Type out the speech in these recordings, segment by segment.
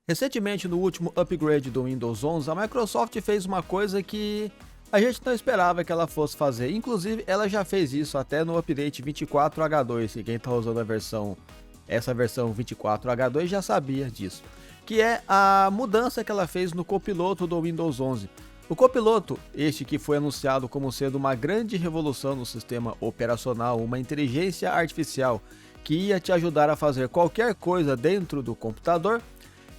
Recentemente, no último upgrade do Windows 11, a Microsoft fez uma coisa que a gente não esperava que ela fosse fazer. Inclusive, ela já fez isso até no update 24H2, e quem está usando essa versão 24H2 já sabia disso, que é a mudança que ela fez no copiloto do Windows 11. O copiloto, este que foi anunciado como sendo uma grande revolução no sistema operacional, uma inteligência artificial que ia te ajudar a fazer qualquer coisa dentro do computador,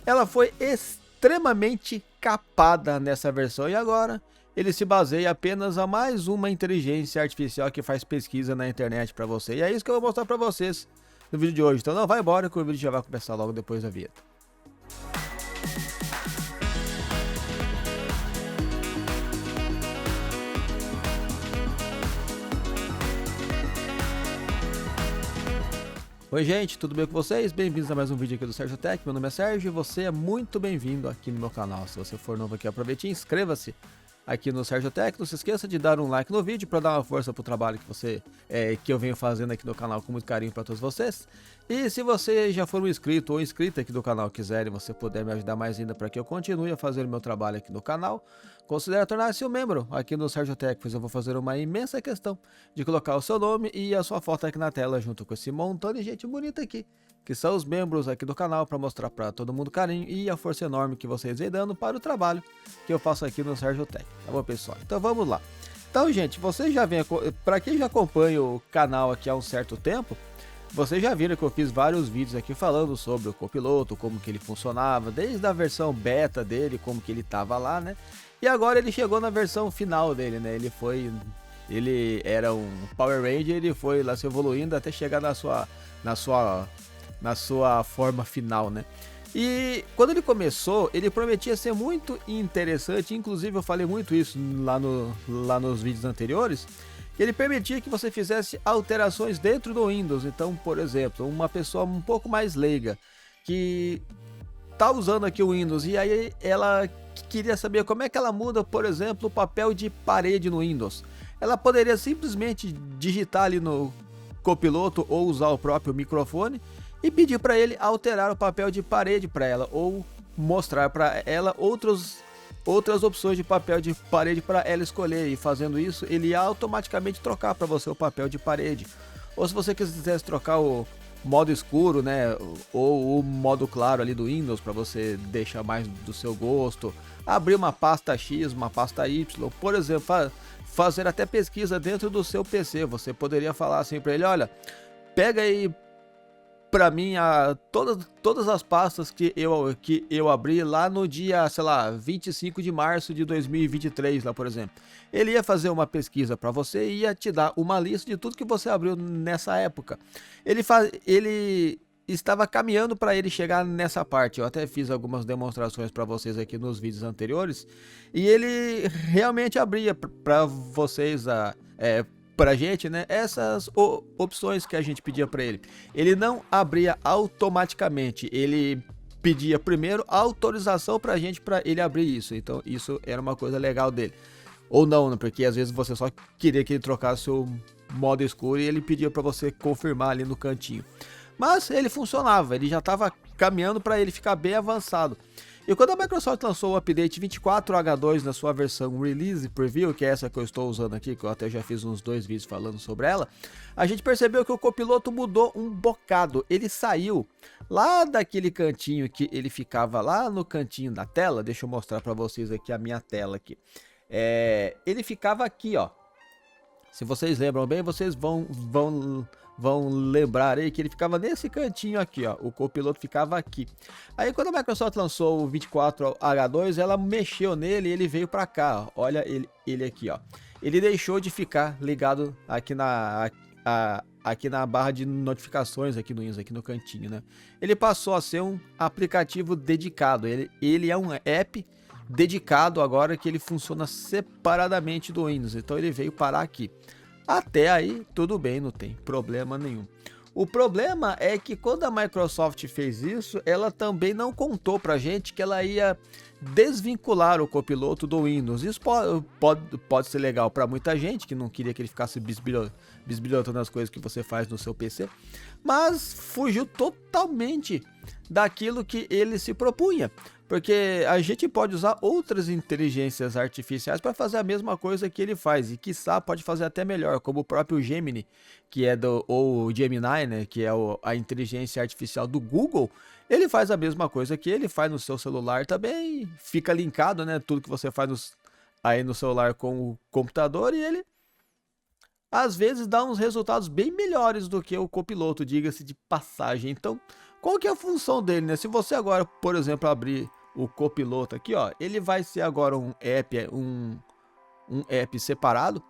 ela foi extremamente capada nessa versão e agora ele se baseia apenas a mais uma inteligência artificial que faz pesquisa na internet para você. E é isso que eu vou mostrar para vocês no vídeo de hoje. Então não vai embora que o vídeo já vai começar logo depois da vinheta. Oi gente, tudo bem com vocês? Bem-vindos a mais um vídeo aqui do Sérgio Tech. Meu nome é Sérgio e você é muito bem-vindo aqui no meu canal. Se você for novo aqui, aproveite e inscreva-se aqui no Sérgio Tech. Não se esqueça de dar um like no vídeo para dar uma força pro trabalho que eu venho fazendo aqui no canal com muito carinho para todos vocês. E se você já for um inscrito ou inscrita aqui do canal, quiser e você puder me ajudar mais ainda para que eu continue a fazer o meu trabalho aqui no canal, considere tornar-se um membro aqui no Sérgio Tech, pois eu vou fazer uma imensa questão de colocar o seu nome e a sua foto aqui na tela junto com esse montão de gente bonita aqui, que são os membros aqui do canal, para mostrar para todo mundo carinho e a força enorme que vocês vêm dando para o trabalho que eu faço aqui no Sérgio Tech. Tá bom, pessoal? Então vamos lá. Então, gente, vocês já vêm, para quem já acompanha o canal aqui há um certo tempo, vocês já viram que eu fiz vários vídeos aqui falando sobre o copiloto, como que ele funcionava, desde a versão beta dele, como que ele tava lá, né? E agora ele chegou na versão final dele, né? Ele era um Power Ranger, ele foi lá se evoluindo até chegar na sua forma final, né? E quando ele começou, ele prometia ser muito interessante, inclusive eu falei muito isso lá nos vídeos anteriores. Ele permitia que você fizesse alterações dentro do Windows. Então, por exemplo, uma pessoa um pouco mais leiga que tá usando aqui o Windows e aí ela queria saber como é que ela muda, por exemplo, o papel de parede no Windows. Ela poderia simplesmente digitar ali no copiloto ou usar o próprio microfone e pedir para ele alterar o papel de parede para ela ou mostrar para ela outras opções de papel de parede para ela escolher, e fazendo isso ele ia automaticamente trocar para você o papel de parede. Ou se você quisesse trocar o modo escuro, né, ou o modo claro ali do Windows para você deixar mais do seu gosto, abrir uma pasta X, uma pasta Y, por exemplo, fazer até pesquisa dentro do seu PC. Você poderia falar assim para ele: olha, pega aí para mim todas as pastas que eu abri lá no dia, sei lá, 25 de março de 2023, lá, por exemplo. Ele ia fazer uma pesquisa para você e ia te dar uma lista de tudo que você abriu nessa época. Ele estava caminhando para ele chegar nessa parte. Eu até fiz algumas demonstrações para vocês aqui nos vídeos anteriores e ele realmente abria para vocês pra gente, né, essas opções que a gente pedia para ele. Ele não abria automaticamente, ele pedia primeiro autorização pra gente para ele abrir isso. Então isso era uma coisa legal dele. Ou não, né, porque às vezes você só queria que ele trocasse o modo escuro e ele pedia para você confirmar ali no cantinho. Mas ele funcionava, ele já estava caminhando para ele ficar bem avançado. E quando a Microsoft lançou o update 24H2 na sua versão Release Preview, que é essa que eu estou usando aqui, que eu até já fiz uns 2 vídeos falando sobre ela, a gente percebeu que o copiloto mudou um bocado. Ele saiu lá daquele cantinho que ele ficava lá no cantinho da tela. Deixa eu mostrar para vocês aqui a minha tela aqui. Ele ficava aqui, ó. Se vocês lembram bem, vocês vão lembrar aí que ele ficava nesse cantinho aqui, ó. O copiloto ficava aqui. Aí quando a Microsoft lançou o 24H2, ela mexeu nele e ele veio para cá, ó. Olha ele aqui, ó. Ele deixou de ficar ligado aqui na barra de notificações aqui no Windows, aqui no cantinho, né? Ele passou a ser um aplicativo dedicado. Ele é um app dedicado agora, que ele funciona separadamente do Windows. Então ele veio parar aqui. Até aí tudo bem, não tem problema nenhum. O problema é que quando a Microsoft fez isso, ela também não contou pra gente que ela ia desvincular o copiloto do Windows. Isso pode ser legal para muita gente que não queria que ele ficasse bisbilhotando as coisas que você faz no seu PC, mas fugiu totalmente daquilo que ele se propunha. Porque a gente pode usar outras inteligências artificiais para fazer a mesma coisa que ele faz, e quiçá pode fazer até melhor, como o próprio Gemini, que é ou Gemini, né, que é a inteligência artificial do Google. Ele faz a mesma coisa que ele faz no seu celular também, fica linkado, né, tudo que você faz aí no celular com o computador, e ele às vezes dá uns resultados bem melhores do que o copiloto, diga-se de passagem. Então, qual que é a função dele, né? Se você agora, por exemplo, abrir o copiloto aqui, ó, ele vai ser agora um app separado.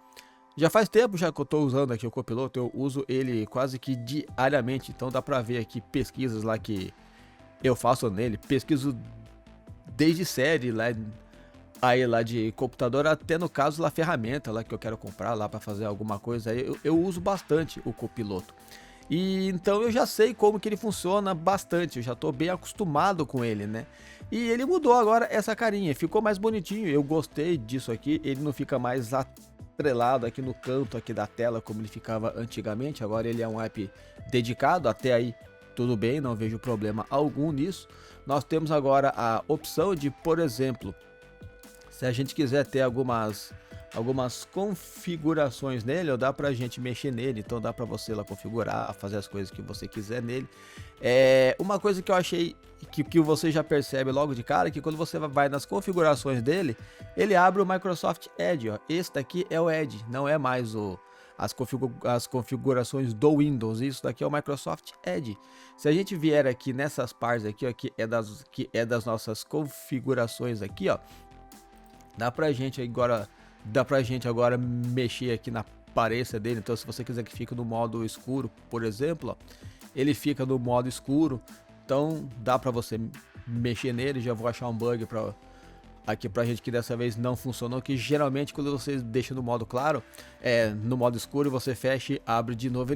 Já faz tempo já que eu estou usando aqui o copiloto, eu uso ele quase que diariamente, então dá para ver aqui pesquisas lá que eu faço nele, pesquiso desde série lá de computador até no caso lá ferramenta lá que eu quero comprar lá para fazer alguma coisa, eu uso bastante o copiloto. E então eu já sei como que ele funciona bastante, eu já estou bem acostumado com ele, né? E ele mudou agora essa carinha, ficou mais bonitinho, eu gostei disso aqui, ele não fica mais atrelado aqui no canto aqui da tela como ele ficava antigamente, agora ele é um app dedicado, até aí tudo bem, não vejo problema algum nisso. Nós temos agora a opção de, por exemplo, se a gente quiser ter algumas configurações nele, ou dá pra gente mexer nele, então dá pra você lá configurar, fazer as coisas que você quiser nele. Uma coisa que eu achei que você já percebe logo de cara, que quando você vai nas configurações dele, ele abre o Microsoft Edge, ó. Esse daqui é o Edge, não é mais as configurações do Windows, isso daqui é o Microsoft Edge. Se a gente vier aqui nessas partes aqui, ó, que é das nossas configurações aqui, ó, dá pra gente agora mexer aqui na aparência dele. Então se você quiser que fique no modo escuro, por exemplo, ó, ele fica no modo escuro, então dá pra você mexer nele. Já vou achar um bug aqui pra gente que dessa vez não funcionou, que geralmente quando você deixa no modo claro, no modo escuro, você fecha e abre de novo,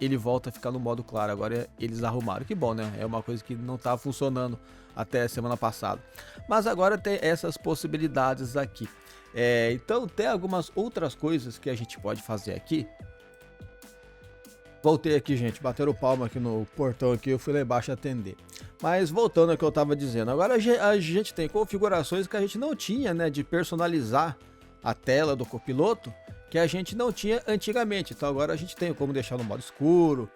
ele volta a ficar no modo claro. Agora eles arrumaram, que bom, né? É uma coisa que não estava funcionando até semana passada, mas agora tem essas possibilidades aqui. Então tem algumas outras coisas que a gente pode fazer aqui. Voltei aqui, gente, bateram palma aqui no portão aqui, eu fui lá embaixo atender. Mas voltando ao que eu tava dizendo, agora a gente tem configurações que a gente não tinha, né, de personalizar a tela do copiloto, que a gente não tinha antigamente. Então agora a gente tem como deixar no modo escuro,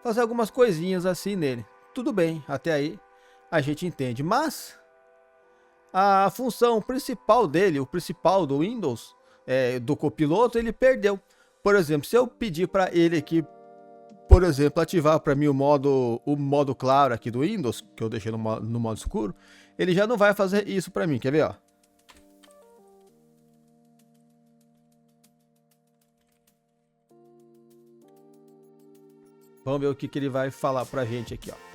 fazer algumas coisinhas assim nele. Tudo bem, até aí a gente entende, mas a função principal dele, o principal do Windows, do copiloto, ele perdeu. Por exemplo, se eu pedir para ele aqui, por exemplo, ativar para mim o modo claro aqui do Windows, que eu deixei no modo escuro, ele já não vai fazer isso para mim. Quer ver, ó? Vamos ver o que ele vai falar pra gente aqui, ó.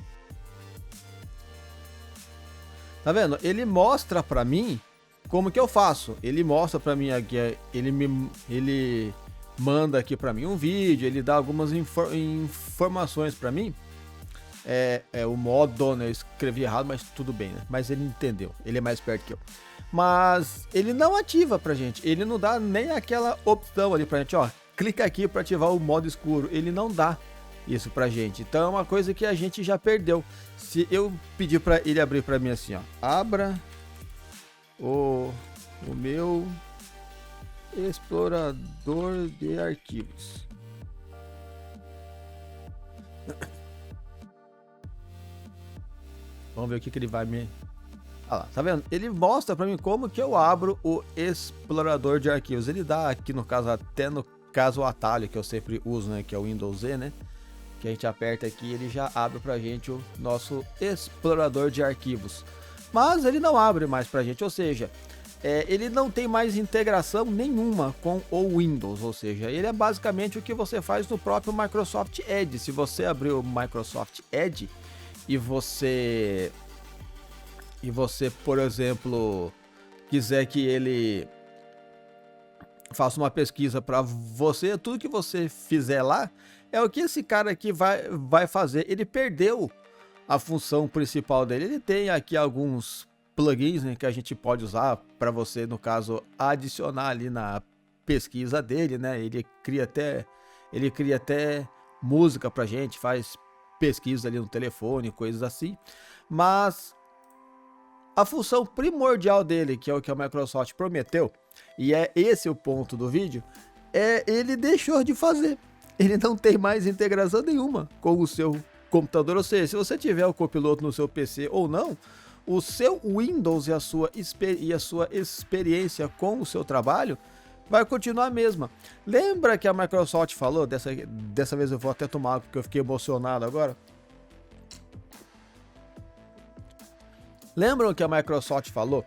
Tá vendo? Ele mostra pra mim como que eu faço. Ele mostra pra mim aqui, ele manda aqui pra mim um vídeo, ele dá algumas informações pra mim. O modo, né? Eu escrevi errado, mas tudo bem, né? Mas ele entendeu, ele é mais perto que eu. Mas ele não ativa pra gente, ele não dá nem aquela opção ali pra gente, ó, clica aqui pra ativar o modo escuro. Ele não dá isso pra gente, então é uma coisa que a gente já perdeu. Se eu pedir pra ele abrir pra mim assim, ó, abra o meu explorador de arquivos. Vamos ver o que ele vai me... Ah lá, tá vendo? Ele mostra pra mim como que eu abro o explorador de arquivos. Ele dá aqui no caso, até no caso o atalho que eu sempre uso, né, que é o Windows Z, né, que a gente aperta aqui, ele já abre pra gente o nosso explorador de arquivos. Mas ele não abre mais pra gente, ou seja, ele não tem mais integração nenhuma com o Windows, ou seja, ele é basicamente o que você faz no próprio Microsoft Edge. Se você abrir o Microsoft Edge e você, por exemplo, quiser que ele faça uma pesquisa para você, tudo que você fizer lá é o que esse cara aqui vai fazer. Ele perdeu a função principal dele. Ele tem aqui alguns plugins, né, que a gente pode usar para você, no caso, adicionar ali na pesquisa dele, né? Ele cria até música pra gente, faz pesquisa ali no telefone, coisas assim. Mas a função primordial dele, que é o que a Microsoft prometeu, e é esse o ponto do vídeo, ele deixou de fazer. Ele não tem mais integração nenhuma com o seu computador, ou seja, se você tiver o copiloto no seu PC ou não, o seu Windows e a sua experiência com o seu trabalho vai continuar a mesma. Lembra que a Microsoft falou, dessa vez eu vou até tomar água porque eu fiquei emocionado agora. Lembram que a Microsoft falou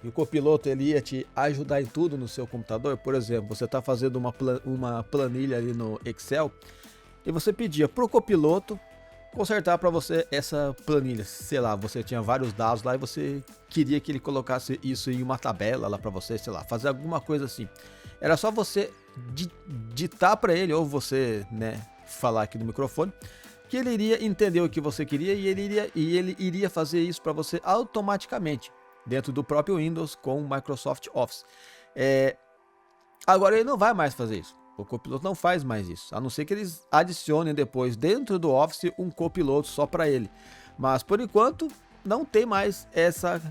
que o copiloto ele ia te ajudar em tudo no seu computador? Por exemplo, você está fazendo uma planilha ali no Excel e você pedia para o copiloto consertar para você essa planilha. Sei lá, você tinha vários dados lá e você queria que ele colocasse isso em uma tabela lá para você, sei lá, fazer alguma coisa assim. Era só você ditar para ele, ou você, né, falar aqui no microfone, que ele iria entender o que você queria e ele iria fazer isso para você automaticamente dentro do próprio Windows com o Microsoft Office. Agora ele não vai mais fazer isso. O copiloto não faz mais isso, a não ser que eles adicionem depois dentro do Office um copiloto só para ele. Mas por enquanto não tem mais essa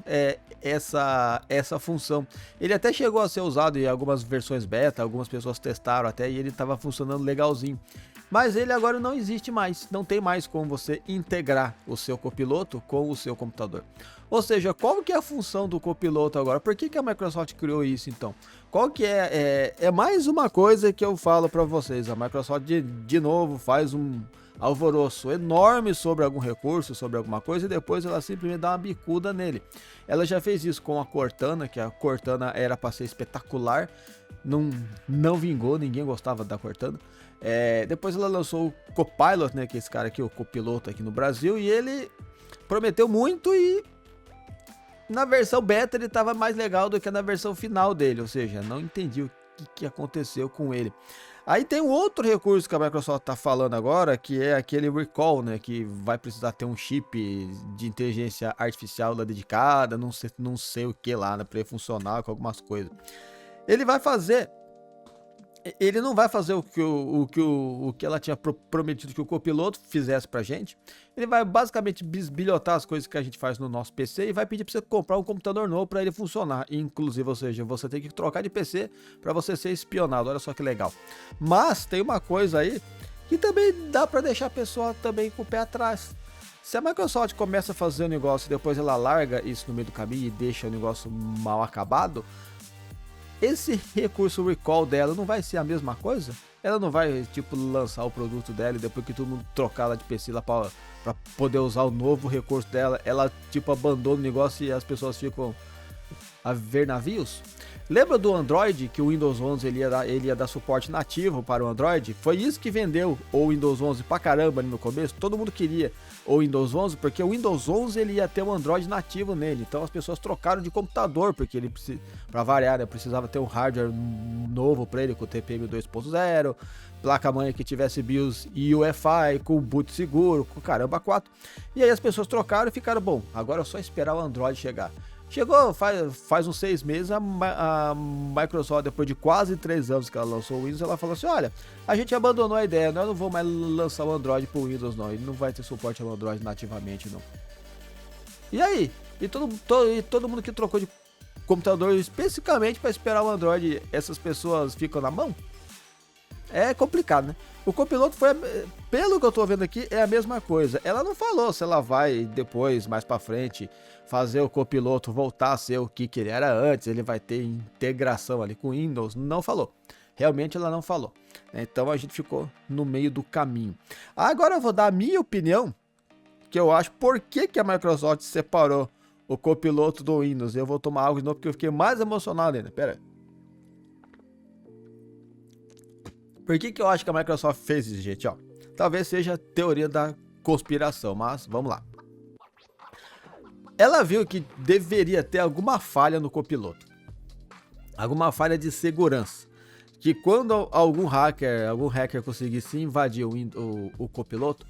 função. Ele até chegou a ser usado em algumas versões beta, algumas pessoas testaram até e ele estava funcionando legalzinho. Mas ele agora não existe mais, não tem mais como você integrar o seu copiloto com o seu computador. Ou seja, qual que é a função do copiloto agora? Por que a Microsoft criou isso então? Qual que é mais uma coisa que eu falo para vocês, a Microsoft de novo faz um alvoroço enorme sobre algum recurso, sobre alguma coisa, e depois ela simplesmente dá uma bicuda nele. Ela já fez isso com a Cortana, que a Cortana era para ser espetacular, não vingou, ninguém gostava da Cortana. Depois ela lançou o Copilot, né, que é esse cara aqui, o copiloto aqui no Brasil, e ele prometeu muito e na versão beta ele estava mais legal do que na versão final dele, ou seja, não entendi o que aconteceu com ele. Aí tem um outro recurso que a Microsoft está falando agora, que é aquele recall, né, que vai precisar ter um chip de inteligência artificial lá dedicada, não sei o que lá, né, para ele funcionar com algumas coisas. Ele não vai fazer o que ela tinha prometido que o copiloto fizesse pra gente. Ele vai basicamente bisbilhotar as coisas que a gente faz no nosso PC e vai pedir pra você comprar um computador novo para ele funcionar. Inclusive, ou seja, você tem que trocar de PC para você ser espionado. Olha só que legal. Mas tem uma coisa aí que também dá para deixar a pessoa também com o pé atrás. Se a Microsoft começa a fazer um negócio e depois ela larga isso no meio do caminho e deixa o negócio mal acabado, esse recurso recall dela não vai ser a mesma coisa? Ela não vai, tipo, lançar o produto dela e depois que todo mundo trocar ela de PC lá pra poder usar o novo recurso dela, ela, tipo, abandona o negócio e as pessoas ficam a ver navios? Lembra do Android, que o Windows 11 ele ia dar suporte nativo para o Android? Foi isso que vendeu o Windows 11 pra caramba ali no começo. Todo mundo queria o Windows 11 porque o Windows 11 ele ia ter um Android nativo nele. Então as pessoas trocaram de computador porque ele, para variar, né, precisava ter um hardware novo para ele com o TPM 2.0, placa-mãe que tivesse BIOS e UEFI, com boot seguro, com caramba 4. E aí as pessoas trocaram e ficaram, bom, agora é só esperar o Android chegar. Chegou faz uns 6 meses, a Microsoft, depois de quase 3 anos que ela lançou o Windows, ela falou assim, olha, a gente abandonou a ideia, nós não vamos mais lançar o Android pro Windows não, ele não vai ter suporte ao Android nativamente não. E aí? E todo mundo que trocou de computador especificamente para esperar o Android, essas pessoas ficam na mão? É complicado, né? O copiloto foi, pelo que eu tô vendo aqui, é a mesma coisa. Ela não falou se ela vai depois, mais pra frente, fazer o copiloto voltar a ser o que ele era antes, ele vai ter integração ali com o Windows, não falou. Realmente ela não falou. Então a gente ficou no meio do caminho. Agora eu vou dar a minha opinião, que eu acho por que a Microsoft separou o copiloto do Windows. Eu vou tomar água de novo porque eu fiquei mais emocionado ainda. Pera aí. Por que eu acho que a Microsoft fez isso, gente? Ó, talvez seja teoria da conspiração, mas vamos lá. Ela viu que deveria ter alguma falha no copiloto. Alguma falha de segurança. Que quando algum hacker conseguisse invadir o copiloto,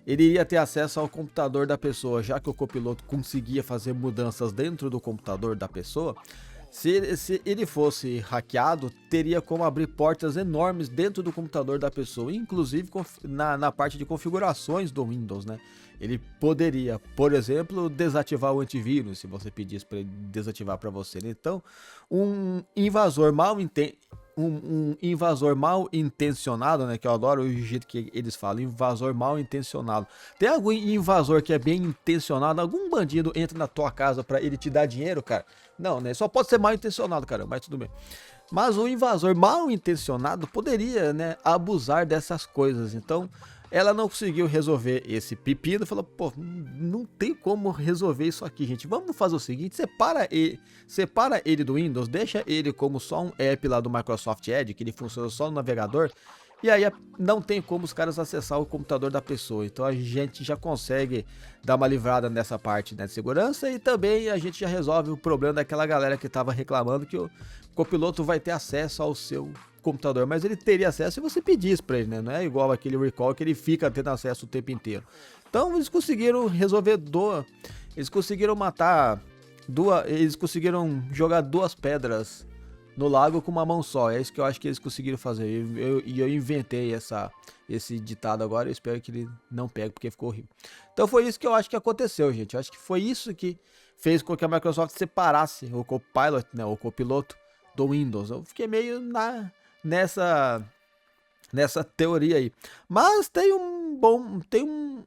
ele iria ter acesso ao computador da pessoa, já que o copiloto conseguia fazer mudanças dentro do computador da pessoa. Se ele fosse hackeado, teria como abrir portas enormes dentro do computador da pessoa, inclusive na parte de configurações do Windows, né? Ele poderia, por exemplo, desativar o antivírus, se você pedisse para ele desativar para você, né? Então, um invasor mal intencionado, né? Que eu adoro o jeito que eles falam, invasor mal intencionado. Tem algum invasor que é bem intencionado? Algum bandido entra na tua casa pra ele te dar dinheiro, cara? Não, né? Só pode ser mal intencionado, cara, mas tudo bem. Mas o invasor mal intencionado poderia, né, abusar dessas coisas. Então, ela não conseguiu resolver esse pepino. Falou, pô, não tem como resolver isso aqui, gente. Vamos fazer o seguinte, separa ele do Windows, deixa ele como só um app lá do Microsoft Edge, que ele funciona só no navegador. E aí não tem como os caras acessar o computador da pessoa. Então a gente já consegue dar uma livrada nessa parte, né, de segurança. E também a gente já resolve o problema daquela galera que estava reclamando que o copiloto vai ter acesso ao seu computador. Mas ele teria acesso se você pedisse para ele, né? Não é igual aquele recall que ele fica tendo acesso o tempo inteiro. Então eles conseguiram resolver eles conseguiram eles conseguiram jogar duas pedras no lago com uma mão só. É isso que eu acho que eles conseguiram fazer. E eu inventei esse ditado agora. Eu espero que ele não pegue, porque ficou horrível. Então foi isso que eu acho que aconteceu, gente. Eu acho que foi isso que fez com que a Microsoft separasse o Copilot, né, o copiloto, do Windows. Eu fiquei meio nessa teoria aí. Mas tem um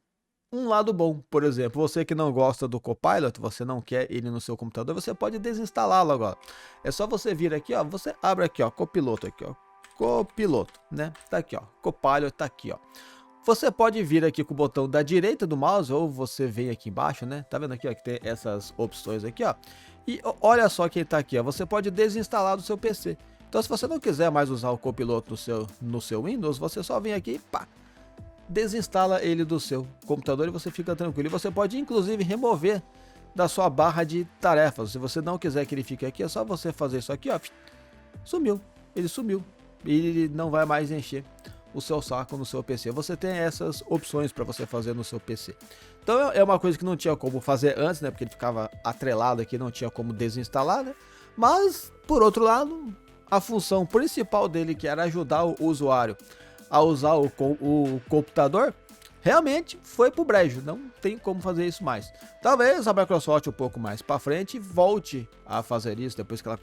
lado bom. Por exemplo, você que não gosta do Copilot, você não quer ele no seu computador, você pode desinstalá-lo agora. É só você vir aqui, ó, você abre aqui, ó, Copiloto aqui, ó, Copiloto, né? Tá aqui, ó, Copilot tá aqui, ó. Você pode vir aqui com o botão da direita do mouse, ou você vem aqui embaixo, né? Tá vendo aqui, ó, que tem essas opções aqui, ó. E olha só quem tá aqui, ó, você pode desinstalar do seu PC. Então, se você não quiser mais usar o Copiloto no seu Windows, você só vem aqui e pá, desinstala ele do seu computador e você fica tranquilo. E você pode inclusive remover da sua barra de tarefas. Se você não quiser que ele fique aqui, é só você fazer isso aqui, ó. Sumiu. Ele sumiu. E ele não vai mais encher o seu saco no seu PC. Você tem essas opções para você fazer no seu PC. Então é uma coisa que não tinha como fazer antes, né? Porque ele ficava atrelado aqui, não tinha como desinstalar, né? Mas, por outro lado, a função principal dele, que era ajudar o usuário a usar o computador, realmente foi pro brejo. Não tem como fazer isso mais. Talvez a Microsoft um pouco mais para frente volte a fazer isso depois que ela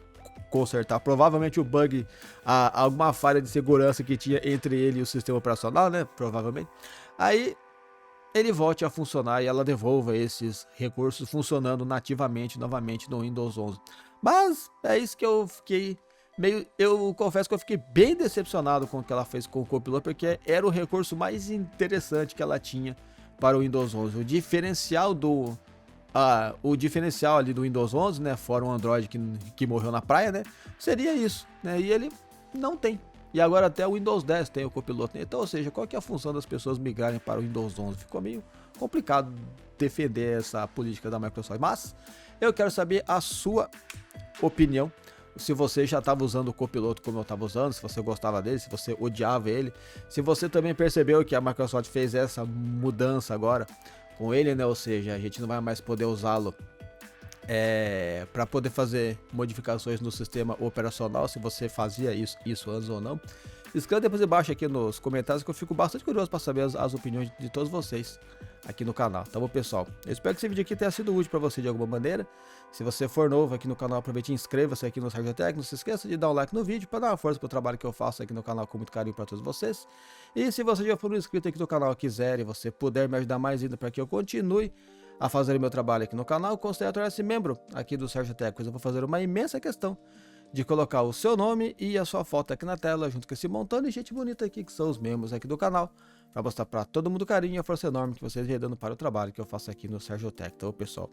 consertar provavelmente o bug, alguma falha de segurança que tinha entre ele e o sistema operacional, né? Provavelmente. Aí ele volte a funcionar e ela devolva esses recursos funcionando nativamente novamente no Windows 11. Mas é isso que eu fiquei eu confesso que eu fiquei bem decepcionado com o que ela fez com o Copilot, porque era o recurso mais interessante que ela tinha para o Windows 11. O diferencial ali do Windows 11, né, fora o Android que morreu na praia, né, seria isso, né, e ele não tem. E agora até o Windows 10 tem o Copilot. Então, ou seja, qual que é a função das pessoas migrarem para o Windows 11? Ficou meio complicado defender essa política da Microsoft. Mas eu quero saber a sua opinião. Se você já estava usando o Copiloto como eu estava usando, se você gostava dele, se você odiava ele, se você também percebeu que a Microsoft fez essa mudança agora com ele, né? Ou seja, a gente não vai mais poder usá-lo para poder fazer modificações no sistema operacional, se você fazia isso antes ou não. Escreva depois embaixo aqui nos comentários, que eu fico bastante curioso para saber as opiniões de todos vocês aqui no canal, tá bom, pessoal? Eu espero que esse vídeo aqui tenha sido útil para você de alguma maneira. Se você for novo aqui no canal, aproveite e inscreva-se aqui no Sargento Tech. Não se esqueça de dar um like no vídeo para dar uma força pro trabalho que eu faço aqui no canal com muito carinho para todos vocês. E se você já for um inscrito aqui no canal e quiser, e você puder me ajudar mais ainda para que eu continue a fazer o meu trabalho aqui no canal, considere tornar-se membro aqui do Sargento Tech, pois eu vou fazer uma imensa questão de colocar o seu nome e a sua foto aqui na tela, junto com esse montão de gente bonita aqui, que são os membros aqui do canal, para mostrar para todo mundo o carinho e a força enorme que vocês vêm dando para o trabalho que eu faço aqui no Sargento Tech. Então, pessoal,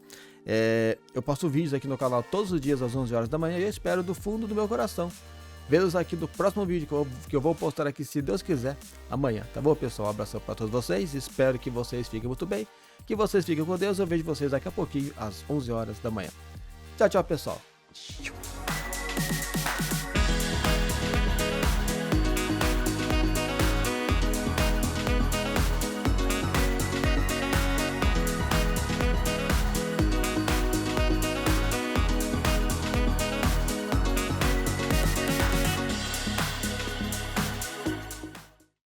eu posto vídeos aqui no canal todos os dias às 11 horas da manhã e eu espero do fundo do meu coração vê-los aqui no próximo vídeo que eu vou postar aqui, se Deus quiser, amanhã, tá bom, pessoal? Um abração para todos vocês, espero que vocês fiquem muito bem, que vocês fiquem com Deus. Eu vejo vocês daqui a pouquinho às 11 horas da manhã. Tchau, tchau, pessoal.